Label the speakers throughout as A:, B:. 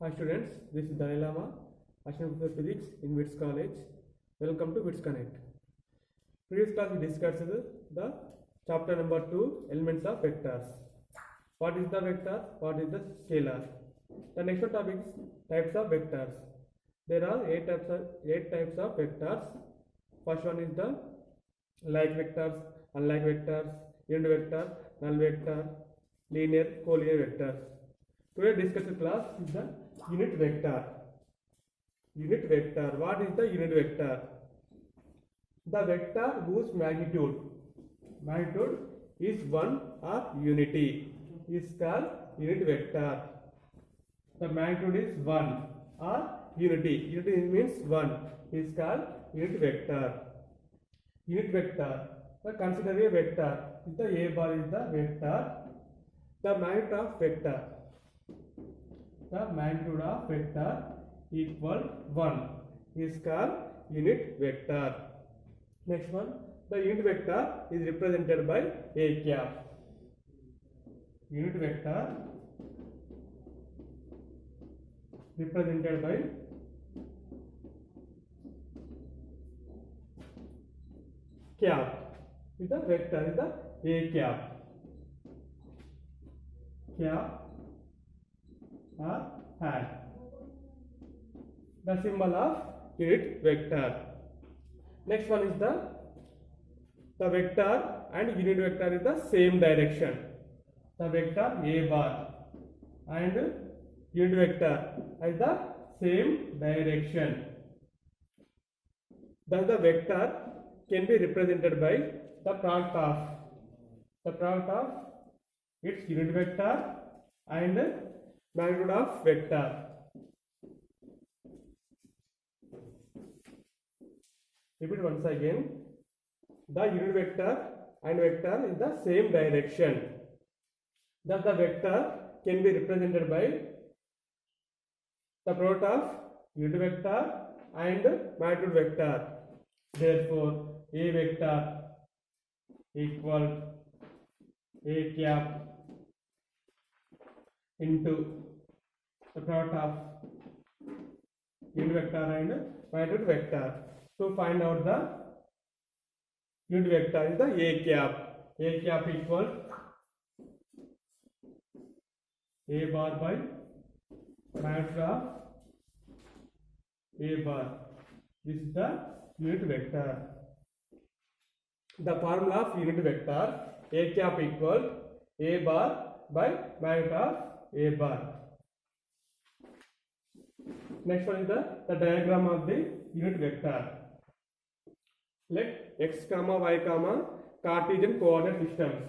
A: Hi students, this is Dalai Lama, Assistant Professor Physics in WITS College. Welcome to WITS Connect. Previous class we discussed the chapter number 2, elements of vectors. What is the vector? What is the scalar? The next one topic is types of vectors. There are eight types of vectors. First one is the like vectors, unlike vectors, unit vector, null vector, linear, collinear vectors. Today discussed class is the unit vector. Unit vector. What is the unit vector? The vector whose magnitude is 1 or unity is called unit vector. The magnitude is 1 or unity. Unity means 1 is called unit vector. Unit vector. Consider a vector. The A bar is the vector. The magnitude of vector. The magnitude of vector equal 1 is called unit vector. Next one, the unit vector is represented by A cap. Unit vector represented by cap. Is the vector is the A cap. Cap or hand. The symbol of unit vector. Next one is the vector and unit vector is the same direction. The vector A bar and unit vector is the same direction. Thus the vector can be represented by the product of its unit vector and magnitude of vector. Repeat once again. The unit vector and vector in the same direction. Thus the vector can be represented by the product of unit vector and magnitude vector. Therefore, A vector equal A cap into the product of unit vector and magnitude vector. To find out the unit vector is the A cap. A cap equal A bar by magnitude of A bar. This is the unit vector. The formula of unit vector A cap equal A bar by magnitude of A bar. Next one is the diagram of the unit vector. Let x comma y comma Cartesian coordinate systems.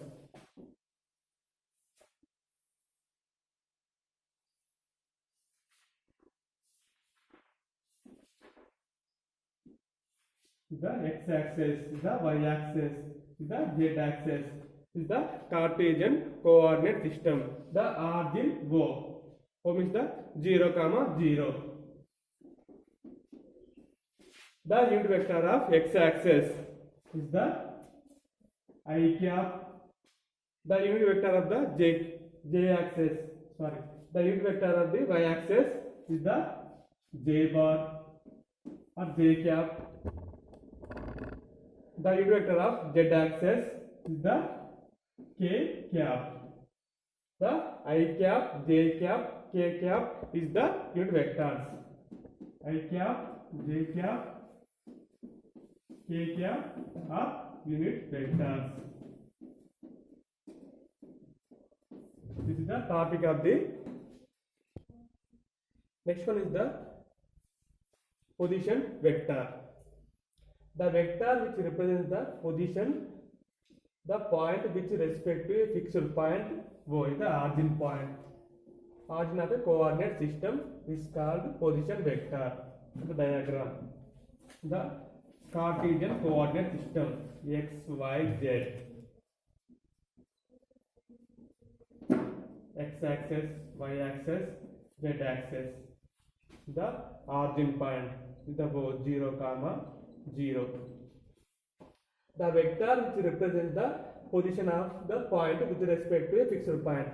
A: The x-axis, the y-axis, the z-axis is the Cartesian coordinate system. The origin O. O means the 0, 0. The unit vector of x-axis is the I cap. The unit vector of the j-axis. The unit vector of the y-axis is the j bar or j cap. The unit vector of z-axis is the k cap. The I cap, j cap, k cap is the unit vectors. I cap, j cap, k cap are unit vectors. This is the topic of the next one is the position vector. The vector which represents the position, the point which respect to a fixed point O is the origin point. Origin of a coordinate system is called position vector. The diagram. The Cartesian coordinate system x, y, z. X-axis, y-axis, z-axis. The origin point is the 0, 0. The vector which represents the position of the point with respect to a fixed point.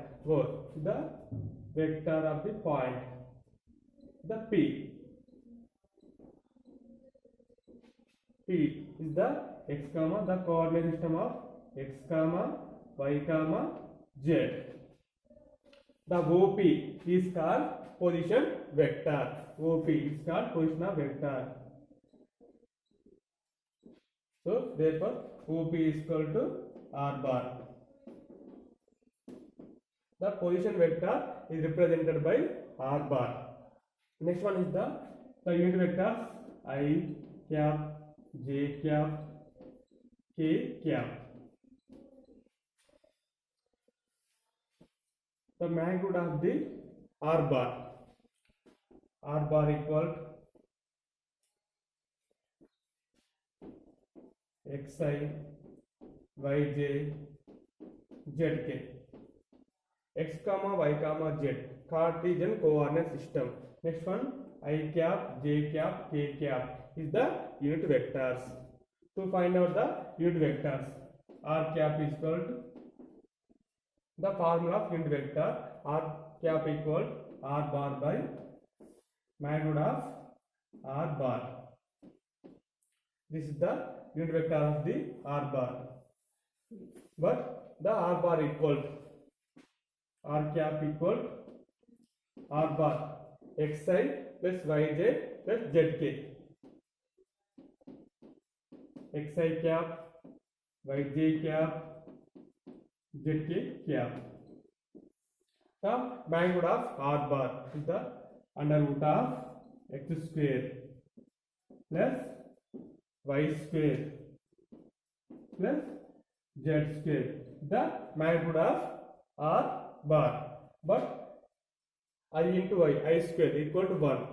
A: The vector of the point. the P. P is the x comma, the coordinate system of x comma, y comma, z. The OP is called position vector. OP is called position of vector. So therefore OP is equal to R bar. The position vector is represented by R bar. Next one is the unit vectors I cap, J cap, K cap. The magnitude of the R bar. R bar equal xi, yj, zk. X comma y comma z, Cartesian coordinate system. Next one, I cap, j cap, k cap is the unit vectors. To find out the unit vectors, R cap is equal to the formula of unit vector. R cap equal R bar by magnitude of R bar. This is the unit vector of the R bar. But the R bar equal R cap equal R bar xi plus yj plus zk. Xi cap, yj cap, zk cap. The magnitude of R bar is the under root of x square plus y square plus z square. The magnitude of R bar. But I into y, I square equal to 1.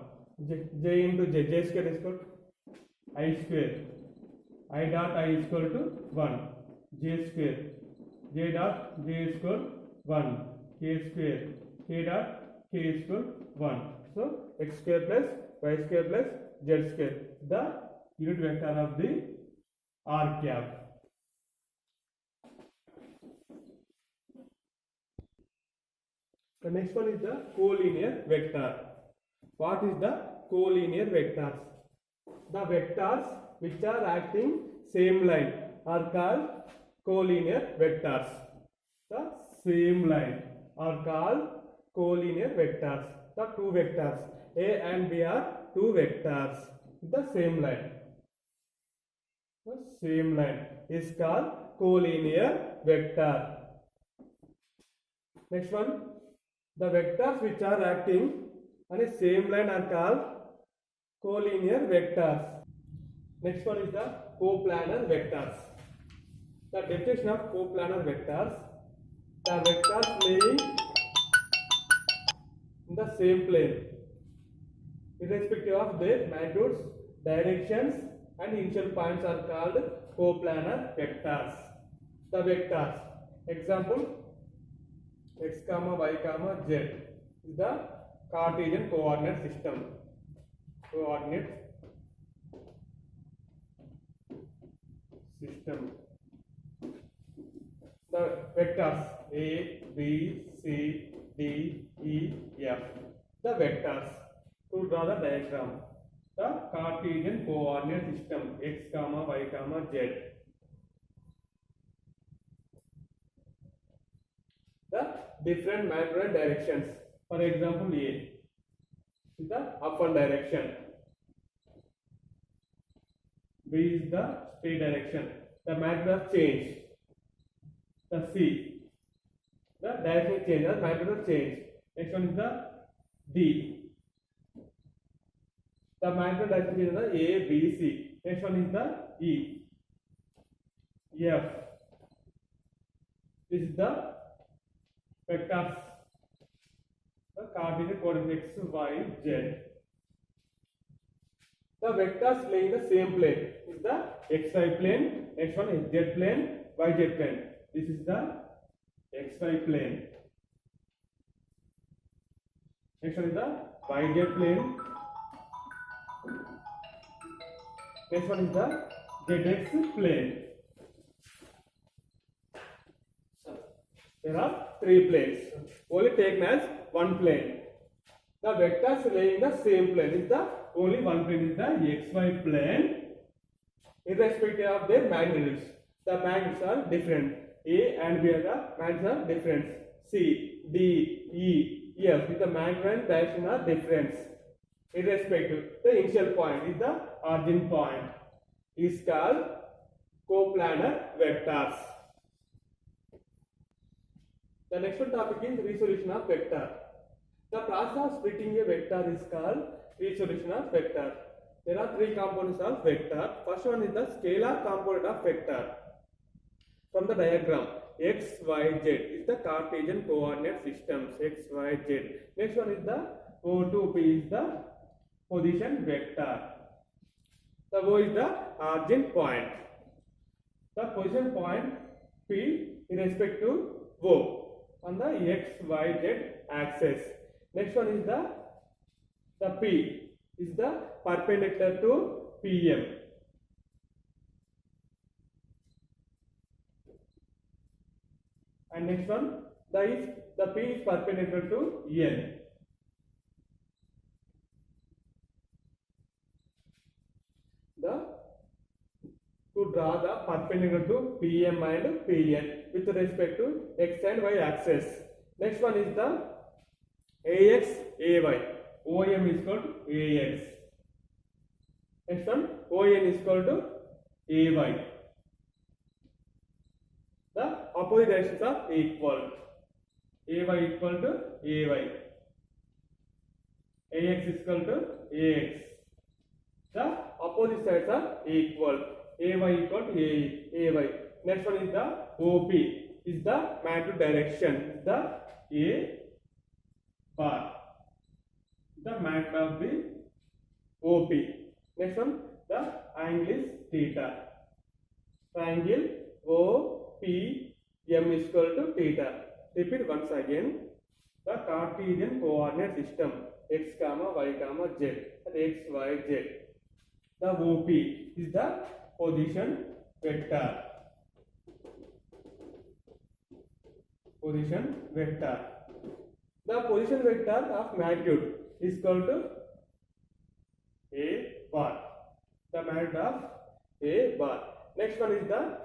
A: J into j square is equal to I square. I dot I is equal to 1. J square. J dot j is equal to 1. K square. K dot k is equal to 1. So x square plus y square plus z square. The unit vector of the R cap. The next one is the collinear vector. What is the collinear vectors? The vectors which are acting same line are called collinear vectors. The same line are called collinear vectors. The two vectors A and B are two vectors. The same line. The same line is called collinear vector. Next one. The vectors which are acting on a same line are called collinear vectors. Next one is the coplanar vectors. The definition of coplanar vectors: the vectors laying in the same plane, irrespective of their magnitudes, directions, and initial points, are called coplanar vectors. The vectors, example, x comma y comma z is the Cartesian coordinate system. The vectors A, B, C, D, E, F. The vectors. To draw the diagram, the Cartesian coordinate system x comma y comma z. The different magnitude directions. For example, A is the upward direction. B is the straight direction. The magnitude of change. The C, the direction change or magnitude of change. Next one is the D. The magnitude direction change is the A, B, C. Next one is the E. F. This is the vectors. The coordinate coordinate x, y, z. The vectors laying the same plane is the xy plane. Next one is z plane, yz plane. This is the xy plane. Next one is the yz plane. Next one is the zx plane. There are three planes. Only taken as one plane. The vectors laying the same plane is the only one plane is the xy plane, irrespective of their magnitudes. The magnitudes are different. A and B are the magnitudes are different. C, D, E, F with the magnitude and direction are different. Irrespective, the initial point is the origin point is called coplanar vectors. The next one topic is resolution of vector. The process of splitting a vector is called resolution of vector. There are three components of vector. First one is the scalar component of vector. From the diagram, x, y, z is the Cartesian coordinate systems. X, y, z. Next one is the O2, P is the position vector. The O is the origin point. The position point P in respect to O on the x, y, z axis. Next one is the P is the perpendicular to PM. And next one, the P is perpendicular to N. To draw the perpendicular to PM and PN with respect to x and y axis. Next one is the AX, AY. OM is equal to AX. Next one, ON is equal to AY. The opposite directions are equal. AY equal to AY. AX is equal to AX. The opposite sides are equal. AY equal to AY. Next one is the OP. Is the magnitude direction. Is the A bar. The magnitude of the OP. Next one, the angle is theta. Triangle OPM is equal to theta. Repeat once again. The Cartesian coordinate system x, y, z. X, y, z. The OP is the position vector. Position vector. The position vector of magnitude is equal to A bar. The magnitude of A bar. Next one is the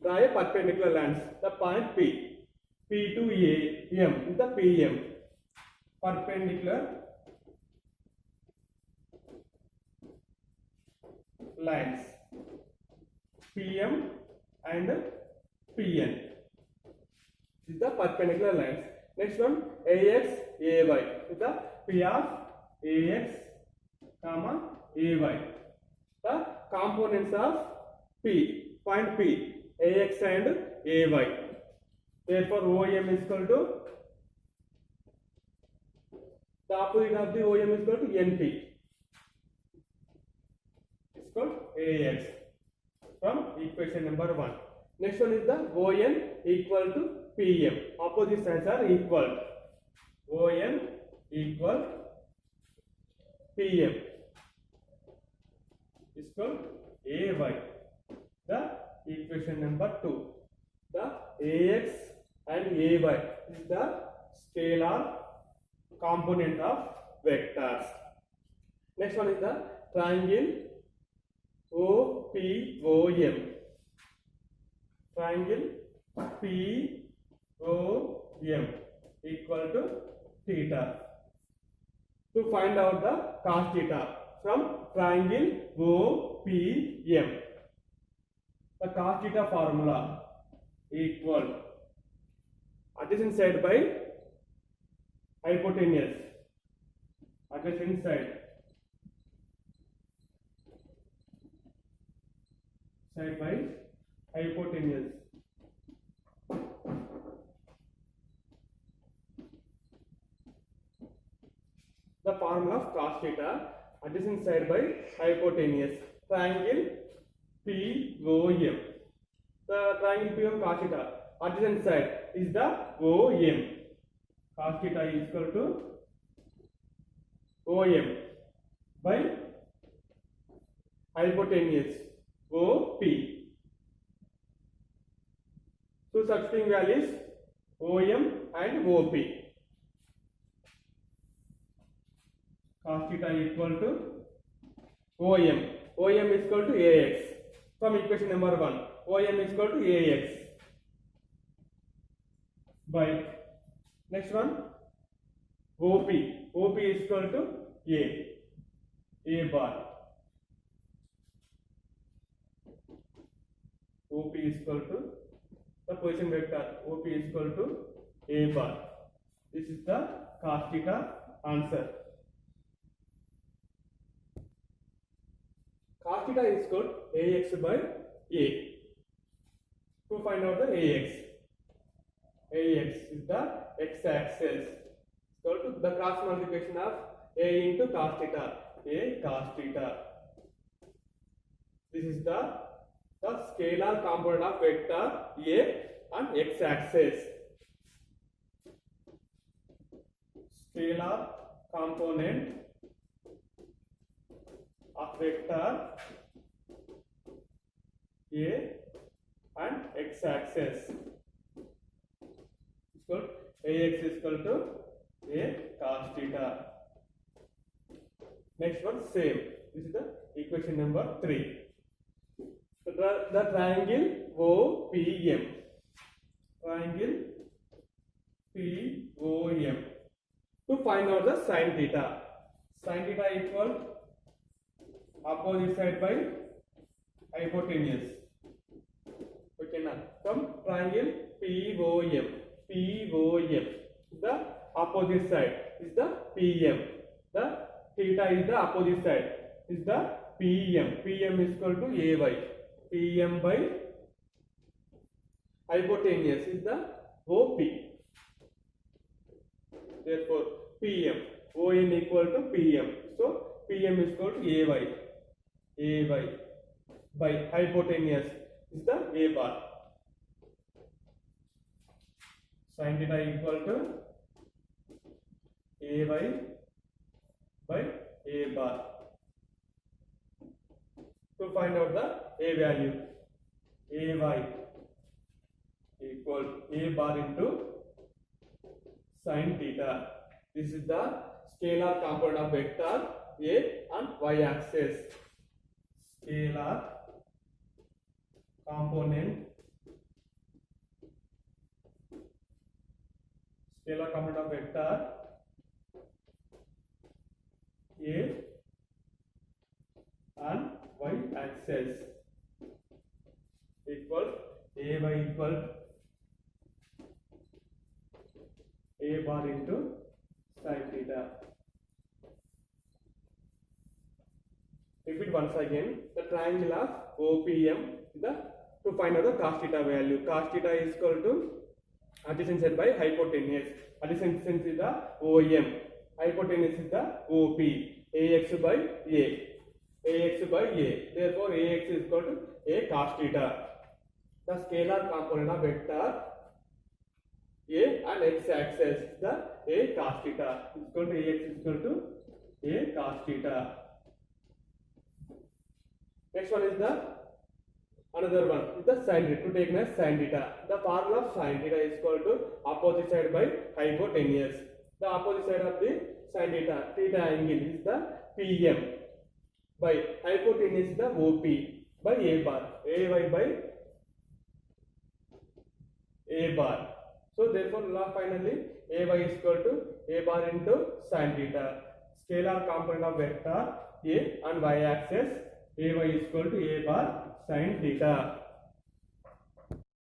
A: draw a perpendicular lines. The point P. P to A, M is the PM. Perpendicular lines. PM and PN. This is the perpendicular lines. Next one, AX, AY. Is the P of AX, comma, AY. The components of P, point P, AX and AY. Therefore, OM is equal to the opposite of the OM is equal to NP. It's called AX from equation number 1. Next one is the ON equal to PM. Opposite sides are equal. ON equal PM is called AY. The equation number 2. The AX and AY is the scalar component of vectors. Next one is the triangle OPOM. Triangle POM equal to theta. To find out the cos theta from triangle OPM. The cos theta formula equal adjacent side by hypotenuse. Adjacent side by hypotenuse. The formula of cos theta, adjacent side by hypotenuse. Triangle POM. The triangle POM cos theta, adjacent side is the OM. Cos theta is equal to OM by hypotenuse OP. Two substituting values OM and OP. cos theta equal to OM. OM is equal to AX. From equation number 1, OM is equal to AX by next one OP. OP is equal to A bar. OP is equal to the position vector. OP is equal to A bar. This is the cos theta answer. Cos theta is equal to AX by A. To find out the AX. AX is the x-axis. Equal to the cross multiplication of A into cos theta. A cos theta. This is the scalar component of vector A on x-axis. Scalar component of vector A and x-axis. AX is equal to A cos theta. Next one same. This is the equation number 3. The triangle OPM. Triangle POM. To find out the sin theta. Sin theta equal opposite side by hypotenuse. Okay now. From triangle POM. The opposite side is the PM. The theta is the opposite side is the PM. PM is equal to AY. PM by hypotenuse is the OP. Therefore, PM. ON equal to PM. So, PM is equal to AY. AY by hypotenuse is the A bar. Sin theta equal to AY by A bar. To find out the A value, AY equal A bar into sin theta. This is the scalar component of vector A on y-axis. Scalar component of vector A on y-axis equal AY equal A bar into sin theta. Repeat once again. The triangle of OPM to find out the cos theta value. Cos theta is equal to adjacent side by hypotenuse. Adjacent is the OM. Hypotenuse is the OP. AX by A. AX by A. Therefore, AX is equal to A cos theta. The scalar component of vector A and x-axis is the A cos theta. Is equal to AX is equal to A cos theta. Next one is the another one is the sin theta. To take as sin theta. The formula of sin theta is equal to opposite side by hypotenuse. The opposite side of the sin theta angle is the PM by hypotenuse is the OP by A bar. AY by A bar. So therefore finally AY is equal to A bar into sin theta. Scalar component of vector A on y-axis. AY is equal to A bar sin theta.